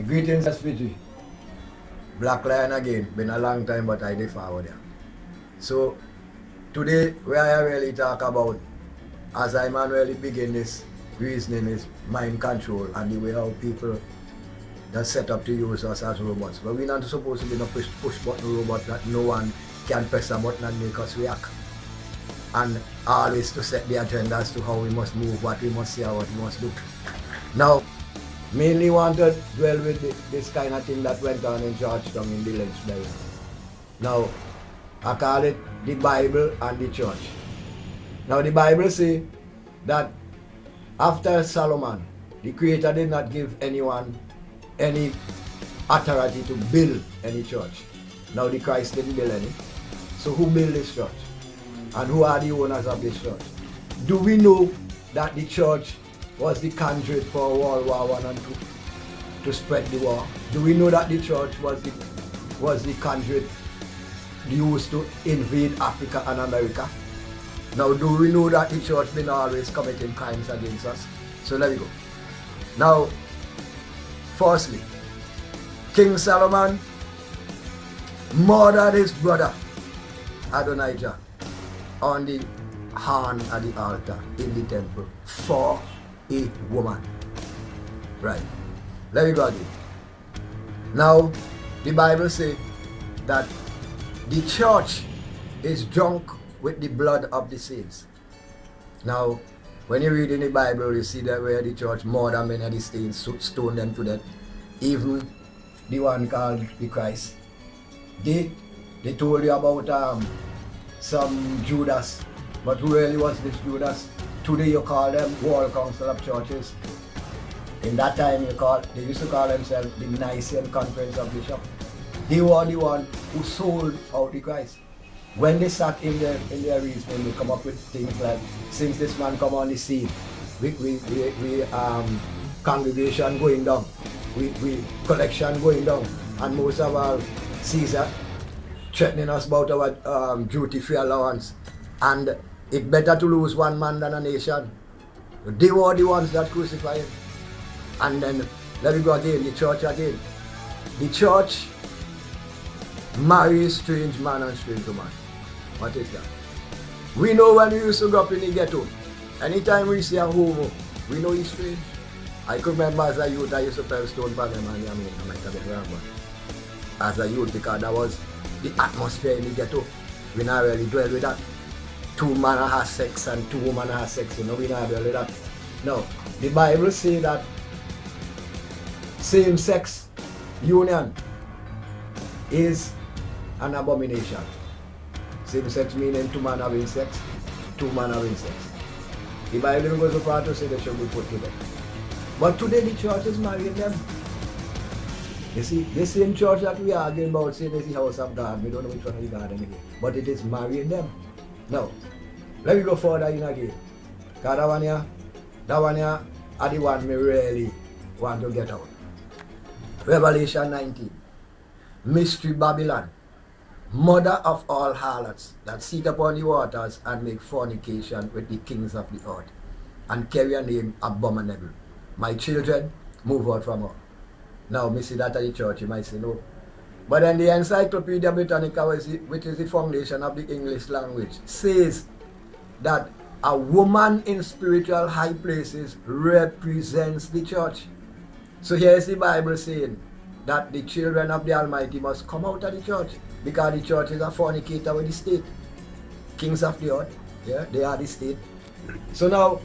Greetings, SPG. Black Lion again. Been a long time, but I did forward there. So, today, where I really talk about, as I manually begin this reasoning, is mind control and the way how people are set up to use us as robots. But we're not supposed to be no push button robot that no one can press a button and make us react. And always to set the agenda as to how we must move, what we must say, what we must do. Now, mainly want to dwell with this kind of thing that went on in Georgetown in the Lynch Diary. Now, I call it the Bible and the church. Now, the Bible says that after Solomon, the Creator did not give anyone any authority to build any church. Now, the Christ didn't build any. So, who built this church? And who are the owners of this church? Do we know that the church was the conduit for World War I and II to spread the war? Do we know that the church was the conduit used to invade Africa and America? Now, do we know that the church been always committing crimes against us? So let me go. Now, firstly, King Solomon murdered his brother Adonijah on the horn at the altar in the temple for a woman. Right. Let me go again. Now, the Bible says that the church is drunk with the blood of the saints. Now, when you read in the Bible, you see that where the church murdered many of the saints, stoned them to death. Even the one called the Christ. They told you about some Judas, but who really was this Judas? Today you call them World Council of Churches. In that time they used to call themselves the Nicene Conference of Bishops. They were the one who sold out the Christ. When they sat in their reasoning, they come up with things like, since this man come on the scene, we congregation going down, we collection going down, and most of our Caesar threatening us about our duty-free allowance, and it's better to lose one man than a nation. They were the ones that crucified him. And then, let me go again, the church again. The church marries strange man and strange woman. What is that? We know when we used to grow up in the ghetto, anytime we see a homo, we know he's strange. I could remember as a youth, I used to play stone for them, and I might have been wrong, but as a youth, because that was the atmosphere in the ghetto. We not really dwell with that. Two men have sex and two women have sex, we not dwell with that. No, the Bible says that same-sex union is an abomination. Same-sex meaning two men having sex, two men having sex. The Bible even goes so far to say they should be put to death. But today the church is marrying them. You see, the same church that we are arguing about saying is the house of God. We don't know which one is God anyway. But it is marrying them. Now, let me go further in again. Because that one here are the one me really want to get out. Revelation 19. Mystery Babylon, mother of all harlots, that sit upon the waters and make fornication with the kings of the earth, and carry a name abominable. My children, move out from her. Now, me see that at the church, you might say no. But then the Encyclopedia Britannica, which is the foundation of the English language, says that a woman in spiritual high places represents the church. So here's the Bible saying that the children of the Almighty must come out of the church, because the church is a fornicator with the state. Kings of the earth, yeah, they are the state. So now,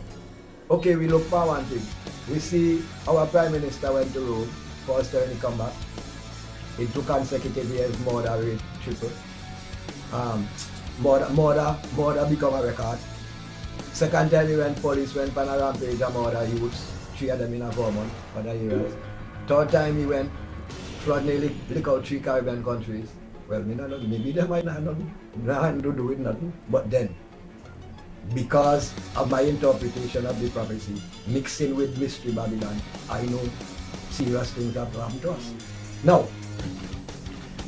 okay, we look for one thing. We see our Prime Minister went to Rome, first time he come back. In 2 consecutive years, murder rate triple. Murder become a record. Second time when police went on a rampage and murder youths, 3 of them in a Vermont, other areas. Third time he went, flood nearly lick out 3 Caribbean countries. Well, maybe they might not have nothing to do with nothing. But then, because of my interpretation of the prophecy, mixing with Mystery Babylon, I know serious things have happened to us. Now,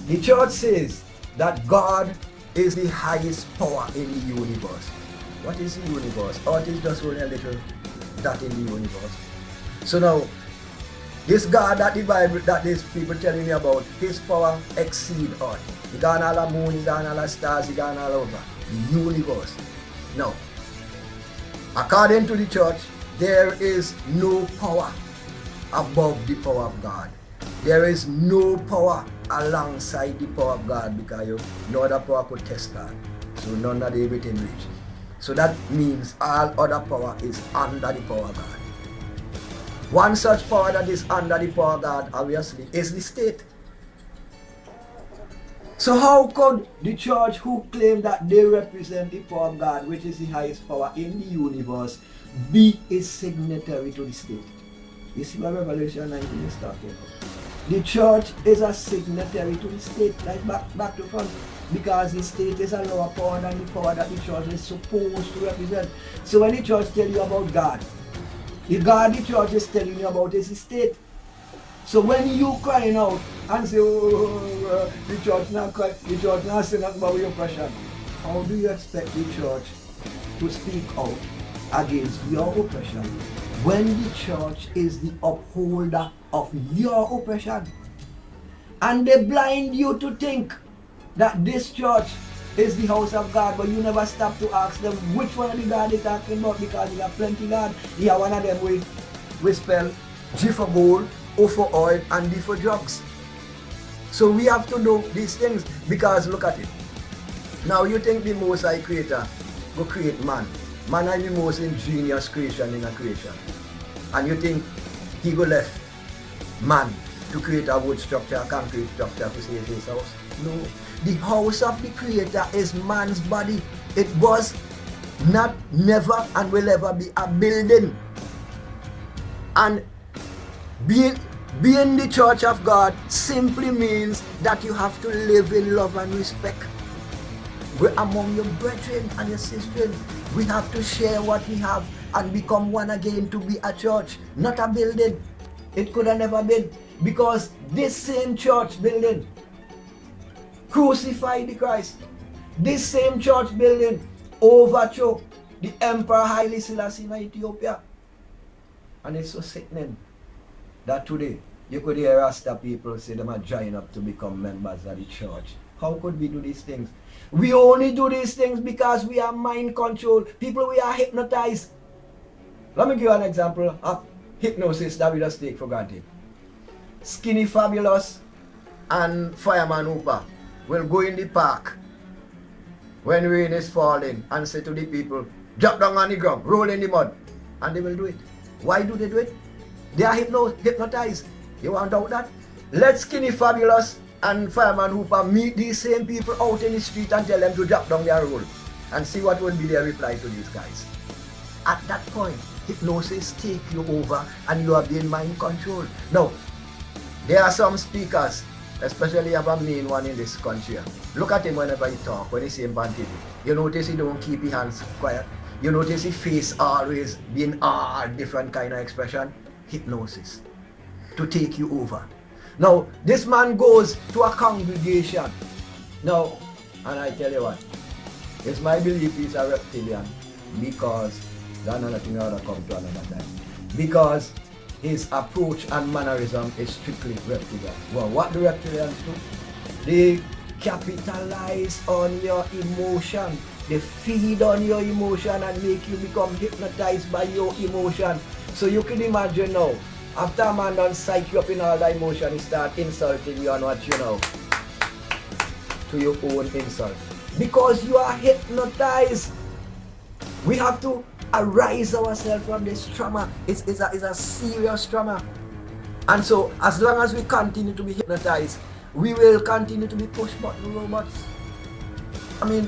the church says that God is the highest power in the universe. What is the universe? Earth is just only a little dot in the universe. So now, This God that the Bible, that these people telling you about, his power exceed earth. He got all the moon, he got all the stars, he got all over the universe. Now, according to the church, there is no power above the power of God. There is no power alongside the power of God, because no other power could test God. So none of the within reach. So that means all other power is under the power of God. One such power that is under the power of God, obviously, is the state. So how could the church, who claim that they represent the power of God, which is the highest power in the universe, be a signatory to the state? You see what Revelation 19 is talking about? The church is a signatory to the state, like back to front, because the state is a lower power than the power that the church is supposed to represent. So when the church tell you about God, the God the church is telling you about is the state. So when you crying out and say, oh, the church not cry, the church not saying nothing about your oppression, how do you expect the church to speak out against your oppression when the church is the upholder of your oppression? And they blind you to think that this church is the house of God, but you never stop to ask them which one of the God they're talking about, because you have plenty God. You have one of them we spell G for gold, O for oil, and D for drugs. So we have to know these things, because look at it. Now you think the Most High Creator will create man. Man is the most ingenious creation in a creation. And you think he will left man to create a wood structure, a concrete structure to save his house? No. The house of the Creator is man's body. It was not, never, and will ever be a building. And being the church of God simply means that you have to live in love and respect. We're among your brethren and your sisters. We have to share what we have and become one again to be a church, not a building. It could have never been, because this same church building crucified the Christ. This same church building overthrew the Emperor Haile Selassie in Ethiopia. And it's so sickening that today you could hear Rasta people say them are joining up to become members of the church. How could we do these things? We only do these things because we are mind controlled. People, we are hypnotized. Let me give you an example of hypnosis that we just take for granted. Skinny Fabulous and Fireman Hooper will go in the park when rain is falling and say to the people, drop down on the ground, roll in the mud, and they will do it. Why do they do it? They are hypnotized. You want to doubt that? Let Skinny Fabulous and Fireman Hooper meet these same people out in the street and tell them to drop down their roll, and see what will be their reply to these guys. At that point, hypnosis take you over and you are being mind controlled. Now, there are some speakers, especially have a main one in this country. Look at him whenever he talk, when he say him on TV. You notice he don't keep his hands quiet. You notice his face always being different kind of expression. Hypnosis. To take you over. Now, this man goes to a congregation. Now, and I tell you what, it's my belief he's a reptilian, because that's another thing I will come to another time. Because his approach and mannerism is strictly reptilian. Well, what do reptilians do? They capitalize on your emotion. They feed on your emotion and make you become hypnotized by your emotion. So you can imagine now, after a man done psych you up in all the emotion, he start insulting you and what you know, to your own insult. Because you are hypnotized. We have to arise ourselves from this trauma. It's a serious trauma. And so, as long as we continue to be hypnotized, we will continue to be push button robots. I mean,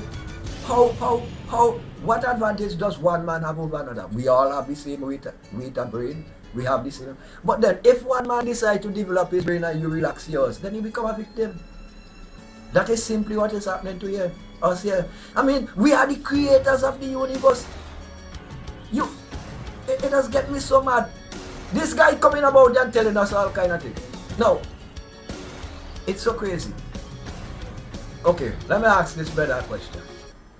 what advantage does one man have over another? We all have the same weight and brain. We have the same. But then, if one man decides to develop his brain and you relax yours, then you become a victim. That is simply what is happening to us here. I mean, we are the creators of the universe. It does get me so mad. This guy coming about and telling us all kind of things. No, it's so crazy. Okay, let me ask this better question.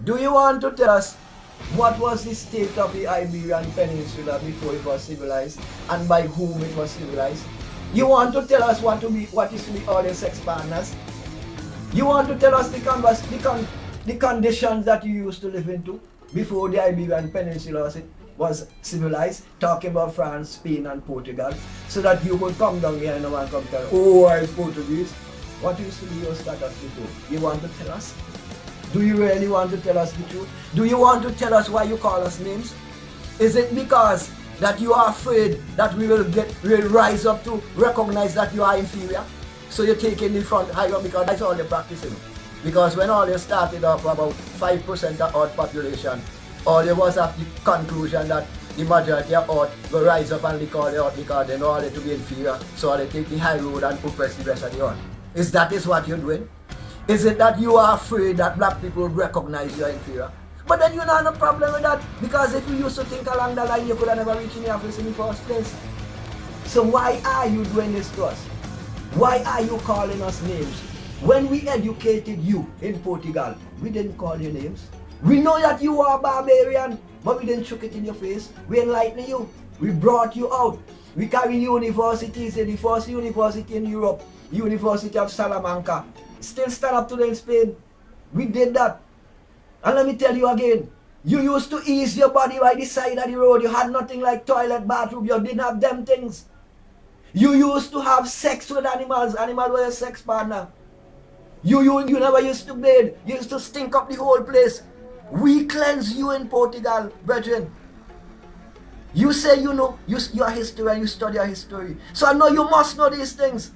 Do you want to tell us what was the state of the Iberian Peninsula before it was civilized, and by whom it was civilized? You want to tell us what is to be all your sex partners? You want to tell us the conditions that you used to live into before the Iberian Peninsula was civilized, talking about France, Spain and Portugal, so that you could come down here and no one come tell, oh, I was Portuguese. What used to be your status before? You want to tell us? Do you really want to tell us the truth? Do you want to tell us why you call us names? Is it because that you are afraid that we will rise up to recognize that you are inferior? So you're taking the front higher because that's all you're practicing. Because when all you started off about 5% of our population, all you was at the conclusion that the majority of out will rise up and lick all the out because they know all they to be inferior. So they take the high road and oppress the rest of the earth. Is that what you're doing? Is it that you are afraid that black people recognize you are inferior? But then you don't have no problem with that, because if you used to think along the line, you could have never reached in the office in the first place. So why are you doing this to us? Why are you calling us names? When we educated you in Portugal, we didn't call you names. We know that you are barbarian, but we didn't chuck it in your face. We enlightened you. We brought you out. We carry universities, the first university in Europe, University of Salamanca. Still stand up today in Spain. We did that. And let me tell you again, you used to ease your body by the side of the road. You had nothing like toilet, bathroom. You didn't have them things. You used to have sex with animals. Animals were your sex partner. You never used to bathe. You used to stink up the whole place. We cleanse you in Portugal, brethren. You say you know your history and you study your history. So I know you must know these things.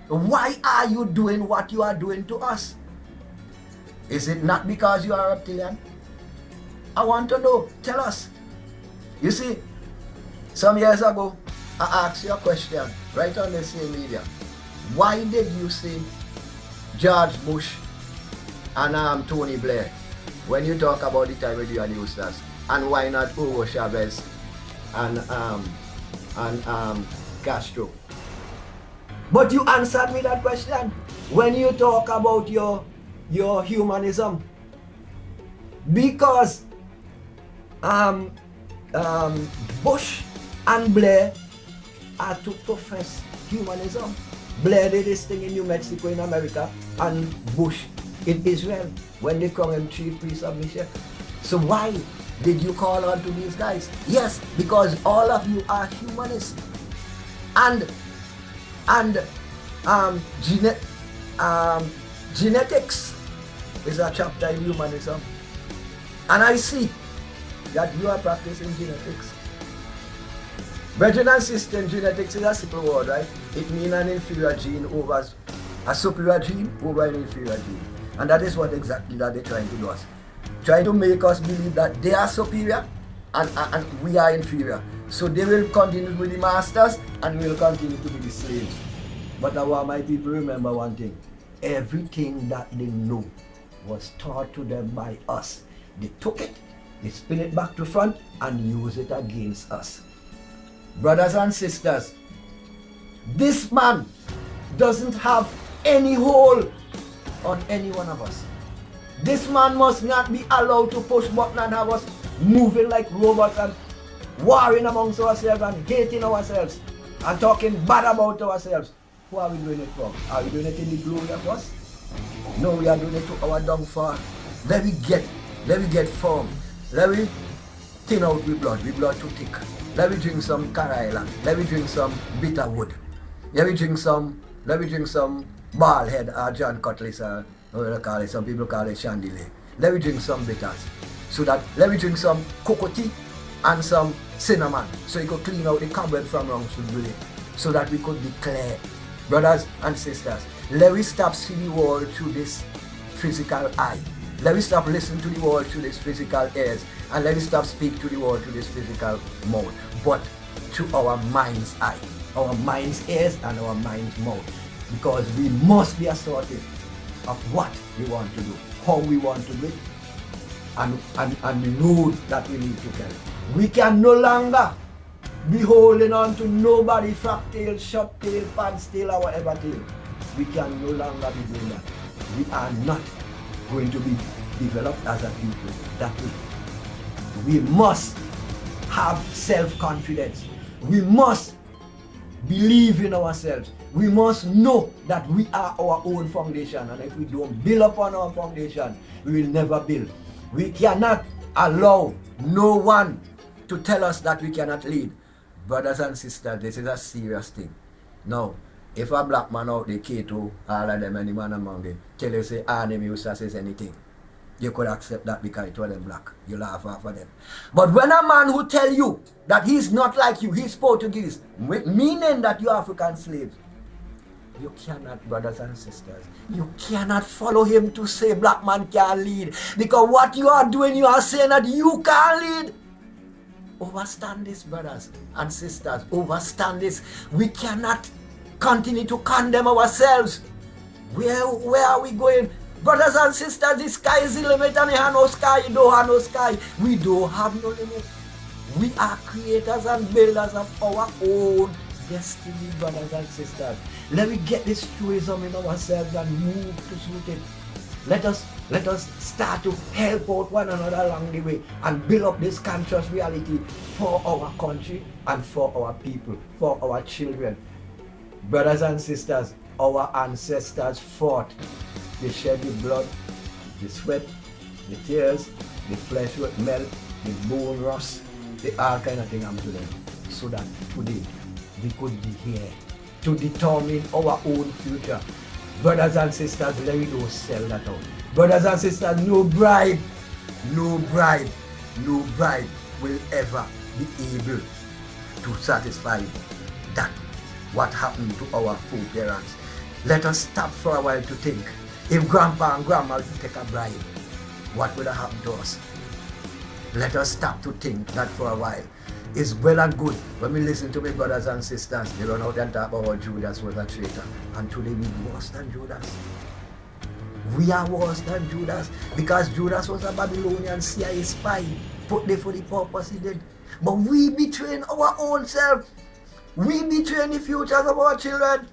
Why are you doing what you are doing to us? Is it not because you are reptilian? I want to know. Tell us. You see, some years ago, I asked you a question right on the same media. Why did you say George Bush and Tony Blair when you talk about the time when you are the Ustas? And why not Hugo Chavez and Castro? But you answered me that question when you talk about your humanism, because Bush and Blair are to profess humanism. Blair did this thing in New Mexico in America, and Bush in Israel when they call him chief priest of Meshach. So why did you call on to these guys? Yes, because all of you are humanists, and genetics is a chapter in humanism, and I see that you are practicing genetics. Brethren and sisters, genetics is a simple word, right? It means an inferior gene over a superior gene over an inferior gene, and that is what exactly that they're trying to do us, trying to make us believe that they are superior and we are inferior. So they will continue with the masters and we will continue to be the slaves. But I want my people remember one thing. Everything that they know was taught to them by us. They took it, they spin it back to front and use it against us. Brothers and sisters, this man doesn't have any hold on any one of us. This man must not be allowed to push button and have us moving like robots and warring amongst ourselves and hating ourselves and talking bad about ourselves. Who are we doing it for? Are we doing it in the glory of us? No, we are doing it to our downfall. Let me get firm. Let me thin out with blood too thick. Let me drink some Carilla. Let me drink some bitter wood. Let me drink some ball head or John Cutlass or whatever they call it. Some people call it chandelier. Let me drink some bitters. Let me drink some cocoa tea and some cinnamon, so you could clean out the cobweb from wrong to brain, so that we could declare. Brothers and sisters, let me stop seeing the world through this physical eye. Let me stop listening to the world through this physical ears, and let me stop speaking to the world through this physical mouth, but through our mind's eye, our mind's ears and our mind's mouth, because we must be assertive of what we want to do, how we want to do it, and the road that we need to carry. We can no longer be holding on to nobody, frack tail, short tail, pants tail, or whatever tail. We can no longer be doing that. We are not going to be developed as a people that way. We must have self-confidence. We must believe in ourselves. We must know that we are our own foundation, and if we don't build upon our foundation, we will never build. We cannot allow no one to tell us that we cannot lead. Brothers and sisters, this is a serious thing. Now, if a black man out there, Kato, all of them, any man among them, tell you say, them used to say anything, you could accept that because it was them black. You laugh off of them. But when a man who tell you that he's not like you, he's Portuguese, meaning that you're African slaves, you cannot, brothers and sisters, you cannot follow him to say black man can't lead. Because what you are doing, you are saying that you can't lead. Overstand this, brothers and sisters. Overstand this. We cannot continue to condemn ourselves. Where are we going? Brothers and sisters, the sky is the limit and you have no sky, you don't have no sky. We don't have no limit. We are creators and builders of our own destiny, brothers and sisters. Let me get this truism in ourselves and move to suit it. Let us start to help out one another along the way and build up this conscious reality for our country and for our people, for our children. Brothers and sisters, our ancestors fought. They shed the blood, the sweat, the tears, the flesh would melt, the bone rust, the all kind of thing happened to them. So that today we could be here to determine our own future. Brothers and sisters, let me don't sell that out. Brothers and sisters, no bribe will ever be able to satisfy that what happened to our foreparents. Let us stop for a while to think. If grandpa and grandma would take a bribe, what would have happened to us? Let us stop to think that for a while. It's well and good when we listen to my brothers and sisters. They run out and talk about how Judas was a traitor. And today we're worse than Judas. We are worse than Judas because Judas was a Babylonian CIA spy. Put there for the purpose he did. But we betraying our own self. We betraying the futures of our children.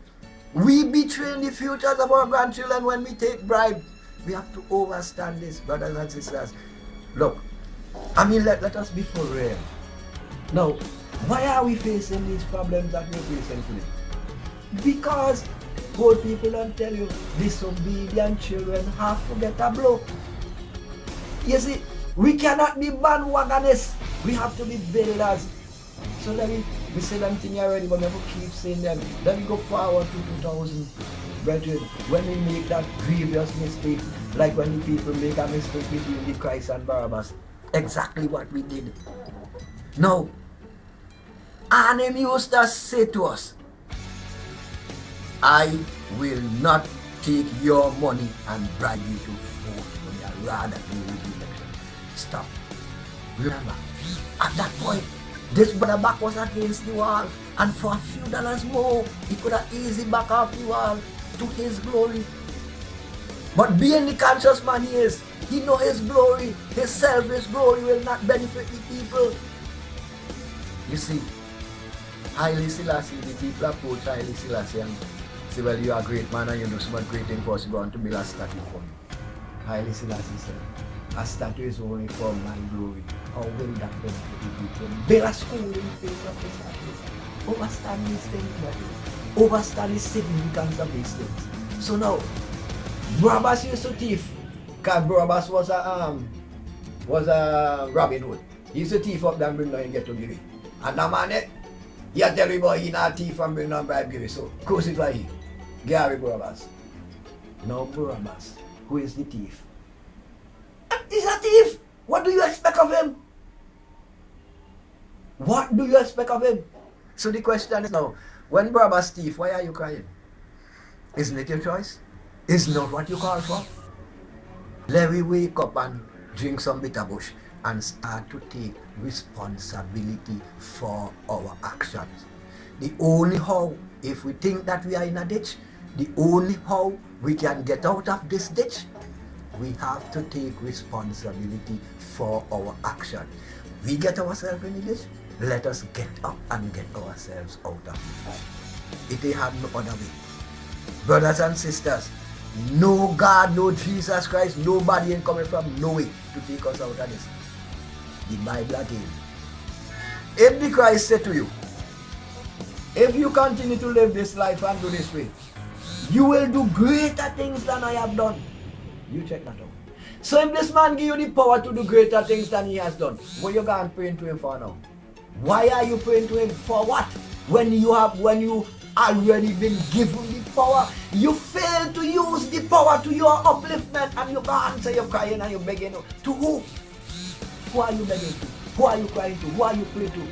We betraying the futures of our grandchildren when we take bribe. We have to understand this, brothers and sisters. Look, I mean, let us be for real. Now, why are we facing these problems that we're facing today? Because old people don't tell you disobedient children have to get a blow. You see, we cannot be bandwagonists. We have to be builders. So let me say them thing already, but never keep saying them. Let me go forward to 2000, brethren. When we make that grievous mistake, like when the people make a mistake between the Christ and Barabbas, exactly what we did. Now, and him used to say to us, I will not take your money and bribe you to vote for me. Rather do the election. Stop. Remember, at that point, this brother back was against the wall, and for a few dollars more, he could have easily back off the wall to his glory. But being the conscious man he is, he know his glory, his selfish glory will not benefit the people. You see, Haile Selassie, the people approach Haile Selassie and say, well, you are a great man and you do so much great things for us, you want to build a statue for me. Haile Selassie said, a statue is only for my glory. How will that benefit the people? Build a school in face of the statue. Overstand these things, brother. Overstand the significance of these things. So now, Barabbas used to thief, because Barabbas was a Robin Hood. He used to thief up and bring down and get to give it. And that man, he tell everybody he not thief and bring down bribe give it. So crucify him. Gary Barabbas. Now Barabbas, who is the thief? He's a thief. What do you expect of him? What do you expect of him? So the question is now, when Barabbas thief, why are you crying? Isn't it your choice? Isn't not what you call for? Let me wake up and drink some bitter bush and start to take responsibility for our actions. The only how, if we think that we are in a ditch, the only how we can get out of this ditch, we have to take responsibility for our action. We get ourselves in the ditch, let us get up and get ourselves out of it. It ain't have no other way. Brothers and sisters, no God, no Jesus Christ, nobody ain't coming from no way to take us out of this. The Bible again. If the Christ said to you, If you continue to live this life and do this way, you will do greater things than I have done. You check that out. So if this man give you the power to do greater things than he has done, what you going praying to him for now? Why are you praying to him for what? When you already been given the power, you fail to use the power to your upliftment, and you go and say you're crying and you're begging. To who? Who are you begging to? Who are you crying to? Who are you praying to?